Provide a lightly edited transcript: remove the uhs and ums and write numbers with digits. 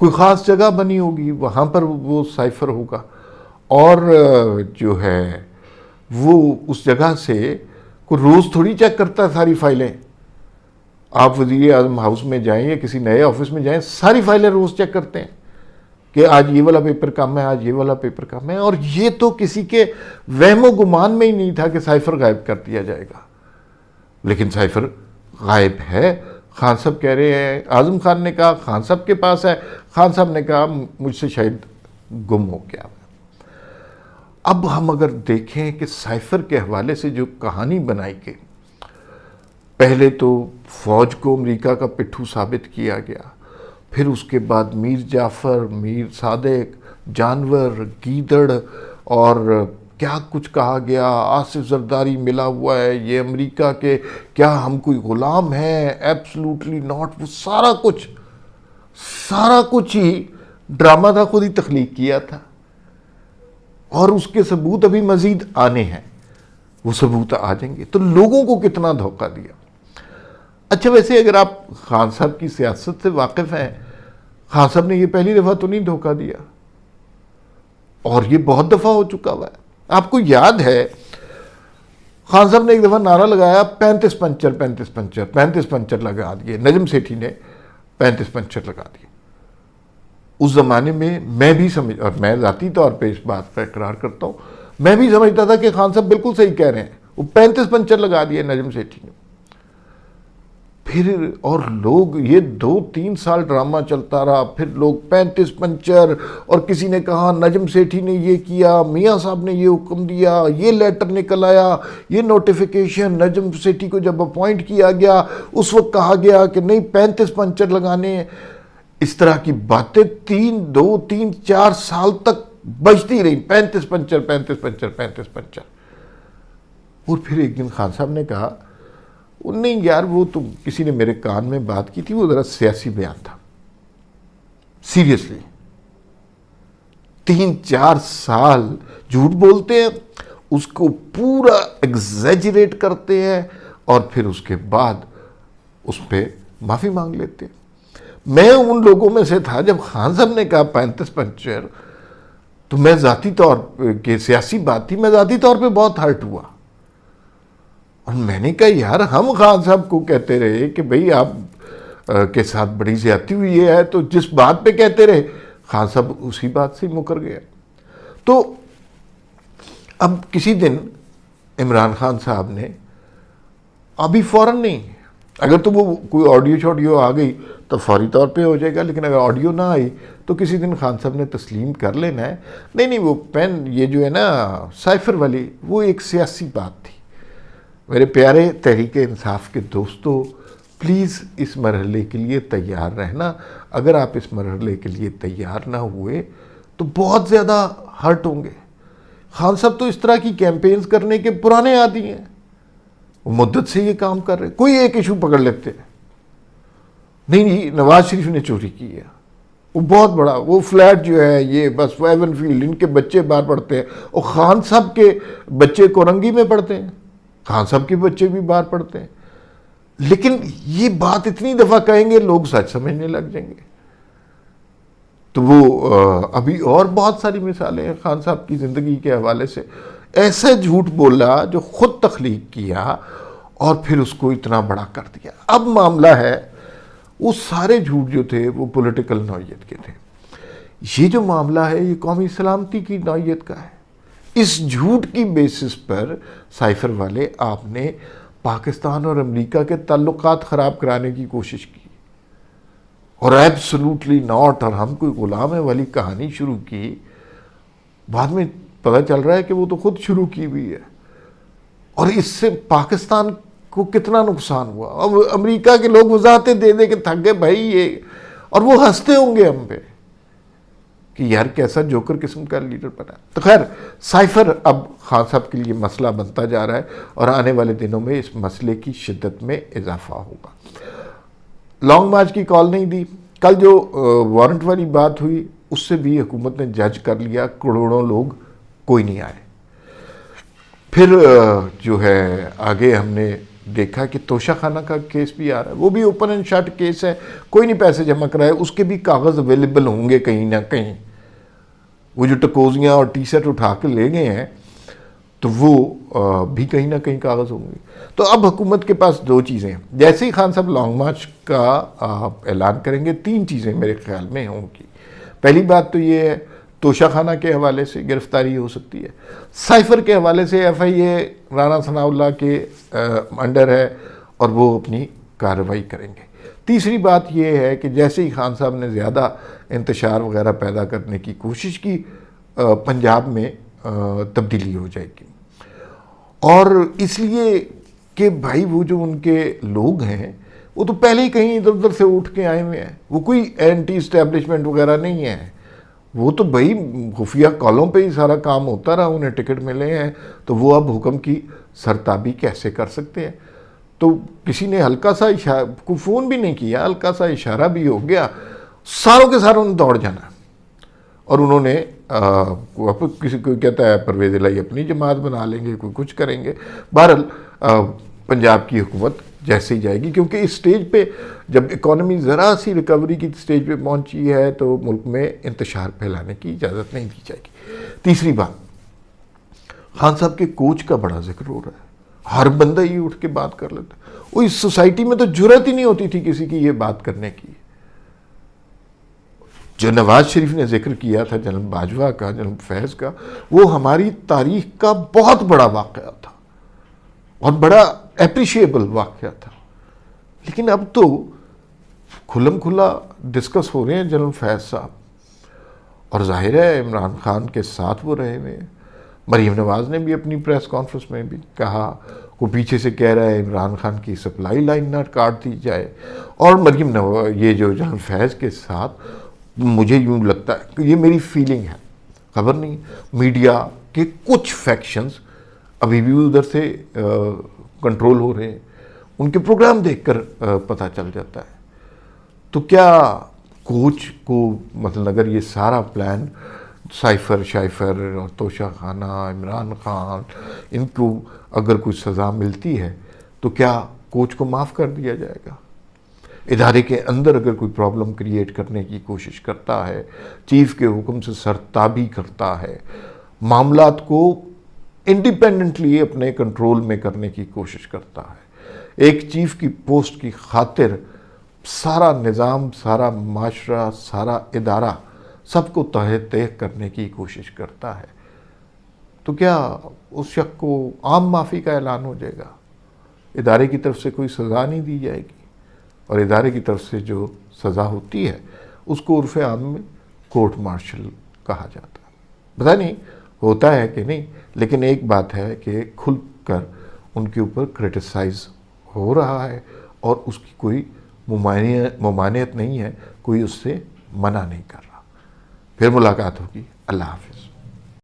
کوئی خاص جگہ بنی ہوگی وہاں پر وہ سائفر ہوگا، اور جو ہے وہ اس جگہ سے کوئی روز تھوڑی چیک کرتا ہے ساری فائلیں. آپ وزیر اعظم ہاؤس میں جائیں یا کسی نئے آفس میں جائیں، ساری فائلیں روز چیک کرتے ہیں کہ آج یہ والا پیپر کم ہے، آج یہ والا پیپر کم ہے. اور یہ تو کسی کے وہم و گمان میں ہی نہیں تھا کہ سائفر غائب کر دیا جائے گا، لیکن سائفر غائب ہے. خان صاحب کہہ رہے ہیں، اعظم خان نے کہا خان صاحب کے پاس ہے، خان صاحب نے کہا مجھ سے شاید گم ہو گیا. اب ہم اگر دیکھیں کہ سائفر کے حوالے سے جو کہانی بنائی گئی، پہلے تو فوج کو امریکہ کا پٹھو ثابت کیا گیا، پھر اس کے بعد میر جعفر، میر صادق، جانور، گیدڑ، اور کیا کچھ کہا گیا، آصف زرداری ملا ہوا ہے، یہ امریکہ کے، کیا ہم کوئی غلام ہیں؟ Absolutely not. وہ سارا کچھ ہی ڈرامہ تھا، خود ہی تخلیق کیا تھا، اور اس کے ثبوت ابھی مزید آنے ہیں. وہ ثبوت آ جائیں گے تو لوگوں کو کتنا دھوکہ دیا. اچھا ویسے اگر آپ خان صاحب کی سیاست سے واقف ہیں، خان صاحب نے یہ پہلی دفعہ تو نہیں دھوکہ دیا، اور یہ بہت دفعہ ہو چکا ہوا ہے. آپ کو یاد ہے خان صاحب نے ایک دفعہ نعرہ لگایا 35 پنچر 35 پنچر 35 پنچر لگا دیے. نجم سیٹھی نے 35 پنچر لگا دیے. اس زمانے میں بھی اور میں ذاتی طور پہ اس بات پر اقرار کرتا ہوں، میں بھی سمجھتا تھا کہ خان صاحب بالکل صحیح کہہ رہے ہیں. وہ 35 پنچر لگا دیے نجم سیٹھی نے. پھر اور لوگ، یہ 2-3 سال ڈرامہ چلتا رہا، پھر لوگ 35 پنچر، اور کسی نے کہا نجم سیٹھی نے یہ کیا، میاں صاحب نے یہ حکم دیا، یہ لیٹر نکل آیا، یہ نوٹیفیکیشن. نجم سیٹھی کو جب اپوائنٹ کیا گیا اس وقت کہا گیا کہ نہیں 35 پنچر لگانے ہیں. اس طرح کی باتیں 2-3-4 سال تک بجتی رہی، 35 پنچر 35 پنچر 35 پنچر. اور پھر ایک دن خان صاحب نے کہا نہیں یار، وہ تو کسی نے میرے کان میں بات کی تھی، وہ ذرا سیاسی بیان تھا. سیریسلی 3-4 سال جھوٹ بولتے ہیں، اس کو پورا ایگزیجریٹ کرتے ہیں، اور پھر اس کے بعد اس پہ معافی مانگ لیتے ہیں. میں ان لوگوں میں سے تھا جب خان صاحب نے کہا 35 پنچر، تو میں ذاتی طور پہ، سیاسی بات تھی، میں ذاتی طور پہ بہت ہرٹ ہوا. اور میں نے کہا یار، ہم خان صاحب کو کہتے رہے کہ بھئی آپ کے ساتھ بڑی زیادتی ہوئی ہے، تو جس بات پہ کہتے رہے خان صاحب اسی بات سے مکر گیا. تو اب کسی دن عمران خان صاحب نے، ابھی فوراً نہیں، اگر تو وہ کوئی آڈیو شوڈیو آ گئی تو فوری طور پہ ہو جائے گا، لیکن اگر آڈیو نہ آئی تو کسی دن خان صاحب نے تسلیم کر لینا ہے نہیں وہ پین، یہ جو ہے نا سائفر والی، وہ ایک سیاسی بات تھی. میرے پیارے تحریک انصاف کے دوستو، پلیز اس مرحلے کے لیے تیار رہنا. اگر آپ اس مرحلے کے لیے تیار نہ ہوئے تو بہت زیادہ ہرٹ ہوں گے. خان صاحب تو اس طرح کی کیمپینز کرنے کے پرانے عادی ہیں، وہ مدت سے یہ کام کر رہے. کوئی ایک ایشو پکڑ لیتے ہیں، نہیں نواز شریف نے چوری کی ہے، وہ بہت بڑا، وہ فلیٹ جو ہے یہ بس ایون فیلڈ، ان کے بچے باہر پڑھتے ہیں، اور خان صاحب کے بچے کورنگی میں پڑھتے ہیں، خان صاحب کے بچے بھی باہر پڑھتے ہیں. لیکن یہ بات اتنی دفعہ کہیں گے لوگ سچ سمجھنے لگ جائیں گے. تو وہ ابھی اور بہت ساری مثالیں ہیں خان صاحب کی زندگی کے حوالے سے. ایسا جھوٹ بولا جو خود تخلیق کیا اور پھر اس کو اتنا بڑا کر دیا. اب معاملہ ہے، وہ سارے جھوٹ جو تھے وہ پولیٹیکل نوعیت کے تھے. یہ جو معاملہ ہے یہ قومی سلامتی کی نوعیت کا ہے. اس جھوٹ کی بیسس پر سائفر والے آپ نے پاکستان اور امریکہ کے تعلقات خراب کرانے کی کوشش کی، اور ایبسلوٹلی ناٹ، اور ہم کوئی غلام ہے والی کہانی شروع کی. بعد میں پتہ چل رہا ہے کہ وہ تو خود شروع کی ہوئی ہے، اور اس سے پاکستان کو کتنا نقصان ہوا. اب امریکہ کے لوگ وضاحتیں دے دے کے تھک گئے بھائی یہ، اور وہ ہنستے ہوں گے ہم پہ کہ یار کیسا جوکر قسم کا لیڈر بنا. تو خیر، سائفر اب خان صاحب کے لیے مسئلہ بنتا جا رہا ہے، اور آنے والے دنوں میں اس مسئلے کی شدت میں اضافہ ہوگا. لانگ مارچ کی کال نہیں دی. کل جو وارنٹ والی بات ہوئی اس سے بھی حکومت نے جج کر لیا، کروڑوں لوگ کوئی نہیں آئے. پھر جو ہے آگے ہم نے دیکھا کہ توشہ خانہ کا کیس بھی آ رہا ہے، وہ بھی اوپن اینڈ شٹ کیس ہے، کوئی نہیں پیسے جمع کرائے، اس کے بھی کاغذ اویلیبل ہوں گے کہیں نہ کہیں، وہ جو ٹکوزیاں اور ٹی شرٹ اٹھا کے لے گئے ہیں تو وہ بھی کہیں نہ کہیں کاغذ ہوں گے۔ تو اب حکومت کے پاس دو چیزیں ہیں، جیسے ہی خان صاحب لانگ مارچ کا اعلان کریں گے، تین چیزیں میرے خیال میں ہوں گی۔ پہلی بات تو یہ ہے توشہ خانہ کے حوالے سے گرفتاری ہو سکتی ہے، سائفر کے حوالے سے ایف آئی اے رانا ثناء اللہ کے انڈر ہے اور وہ اپنی کارروائی کریں گے۔ تیسری بات یہ ہے کہ جیسے ہی خان صاحب نے زیادہ انتشار وغیرہ پیدا کرنے کی کوشش کی، پنجاب میں تبدیلی ہو جائے گی، اور اس لیے کہ بھائی وہ جو ان کے لوگ ہیں وہ تو پہلے ہی کہیں ادھر ادھر سے اٹھ کے آئے ہوئے ہیں، وہ کوئی اینٹی اسٹیبلشمنٹ وغیرہ نہیں ہے، وہ تو بھائی خفیہ کالوں پہ ہی سارا کام ہوتا رہا، انہیں ٹکٹ ملے ہیں تو وہ اب حکم کی سرتابی کیسے کر سکتے ہیں؟ تو کسی نے ہلکا سا اشارہ، کوئی فون بھی نہیں کیا، ہلکا سا اشارہ بھی ہو گیا، ساروں کے ساروں نے دوڑ جانا، اور انہوں نے کسی کوئی کہتا ہے پرویز الہی اپنی جماعت بنا لیں گے، کوئی کچھ کریں گے۔ بہرحال پنجاب کی حکومت جیسے ہی جائے گی، کیونکہ اس سٹیج پہ جب اکانومی ذرا سی ریکوری کی سٹیج پہ پہنچی ہے تو ملک میں انتشار پھیلانے کی اجازت نہیں دی جائے گی۔ تیسری بات، خان صاحب کے کوچ کا بڑا ذکر ہو رہا ہے، ہر بندہ ہی اٹھ کے بات کر لیتا ہے، وہ اس سوسائٹی میں تو جرأت ہی نہیں ہوتی تھی کسی کی یہ بات کرنے کی۔ جو نواز شریف نے ذکر کیا تھا جنرل باجوہ کا، جنرل فیض کا، وہ ہماری تاریخ کا بہت بڑا واقعہ تھا اور بڑا اپریشیبل واقعہ تھا، لیکن اب تو کھلم کھلا ڈسکس ہو رہے ہیں جنرل فیض صاحب، اور ظاہر ہے عمران خان کے ساتھ وہ رہے ہوئے ہیں۔ مریم نواز نے بھی اپنی پریس کانفرنس میں بھی کہا، وہ پیچھے سے کہہ رہا ہے عمران خان کی سپلائی لائن نہ کاٹ دی جائے، اور مریم نواز یہ جو جنرل فیض کے ساتھ، مجھے یوں لگتا ہے کہ یہ میری فیلنگ ہے، خبر نہیں، میڈیا کے کچھ فیکشنز ابھی بھی ادھر سے کنٹرول ہو رہے ہیں، ان کے پروگرام دیکھ کر پتہ چل جاتا ہے۔ تو کیا کوچ کو مثلا اگر یہ سارا پلان سائفر شائفر اور توشہ خانہ، عمران خان، ان کو اگر کوئی سزا ملتی ہے تو کیا کوچ کو معاف کر دیا جائے گا؟ ادارے کے اندر اگر کوئی پرابلم کریٹ کرنے کی کوشش کرتا ہے، چیف کے حکم سے سرتابی کرتا ہے، معاملات کو انڈیپینڈنٹلی اپنے کنٹرول میں کرنے کی کوشش کرتا ہے، ایک چیف کی پوسٹ کی خاطر سارا نظام، سارا معاشرہ، سارا ادارہ سب کو تہہ کرنے کی کوشش کرتا ہے، تو کیا اس شخص کو عام معافی کا اعلان ہو جائے گا؟ ادارے کی طرف سے کوئی سزا نہیں دی جائے گی، اور ادارے کی طرف سے جو سزا ہوتی ہے اس کو عرف عام میں کورٹ مارشل کہا جاتا ہے۔ پتہ نہیں ہوتا ہے کہ نہیں، لیکن ایک بات ہے کہ کھل کر ان کے اوپر کرٹیسائز ہو رہا ہے، اور اس کی کوئی ممانعت نہیں ہے، کوئی اس سے منع نہیں کر رہا۔ پھر ملاقات ہوگی، اللہ حافظ۔